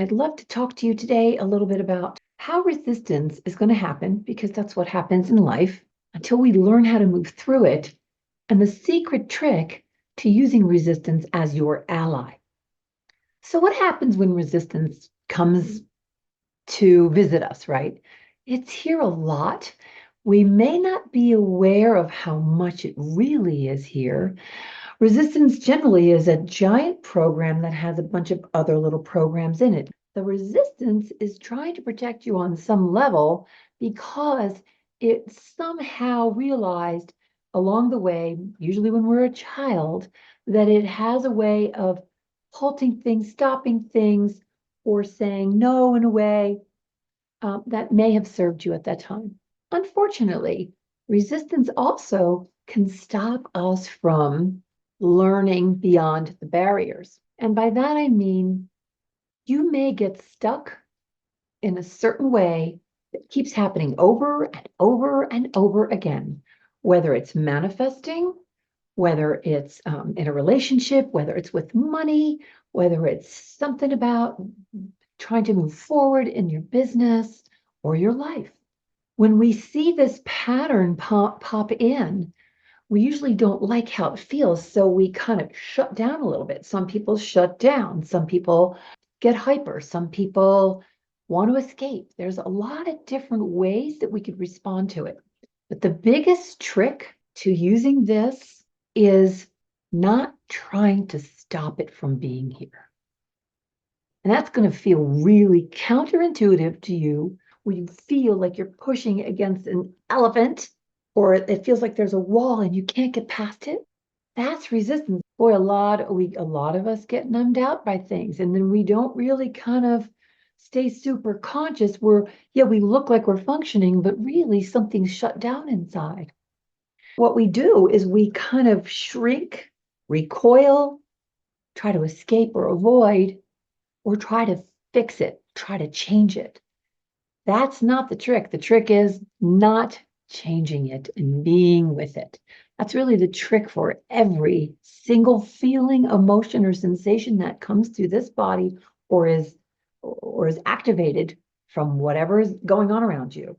I'd love to talk to you today a little bit about how resistance is going to happen, because that's what happens in life until we learn how to move through it, and the secret trick to using resistance as your ally. So, what happens when resistance comes to visit us, right? It's here a lot. We may not be aware of how much it really is here. Resistance generally is a giant program that has a bunch of other little programs in it. The resistance is trying to protect you on some level because it somehow realized along the way, usually when we're a child, that it has a way of halting things, stopping things, or saying no in a way that may have served you at that time. Unfortunately, resistance also can stop us from learning beyond the barriers. And by that, I mean you may get stuck in a certain way that keeps happening over and over and over again, whether it's manifesting, whether it's in a relationship, whether it's with money, whether it's something about trying to move forward in your business or your life. When we see this pattern pop in, we usually don't like how it feels. So we kind of shut down a little bit. Some people shut down. Some people get hyper. Some people want to escape. There's a lot of different ways that we could respond to it. But the biggest trick to using this is not trying to stop it from being here. And that's going to feel really counterintuitive to you, where you feel like you're pushing against an elephant, or it feels like there's a wall and you can't get past it. That's resistance. Boy, a lot of us get numbed out by things, and then we don't really kind of stay super conscious. We look like we're functioning, but really something's shut down inside. What we do is we kind of shrink, recoil, try to escape or avoid, or try to fix it, try to change it. That's not the trick. The trick is not changing it and being with it. That's really the trick for every single feeling, emotion, or sensation that comes through this body or is activated from whatever is going on around you.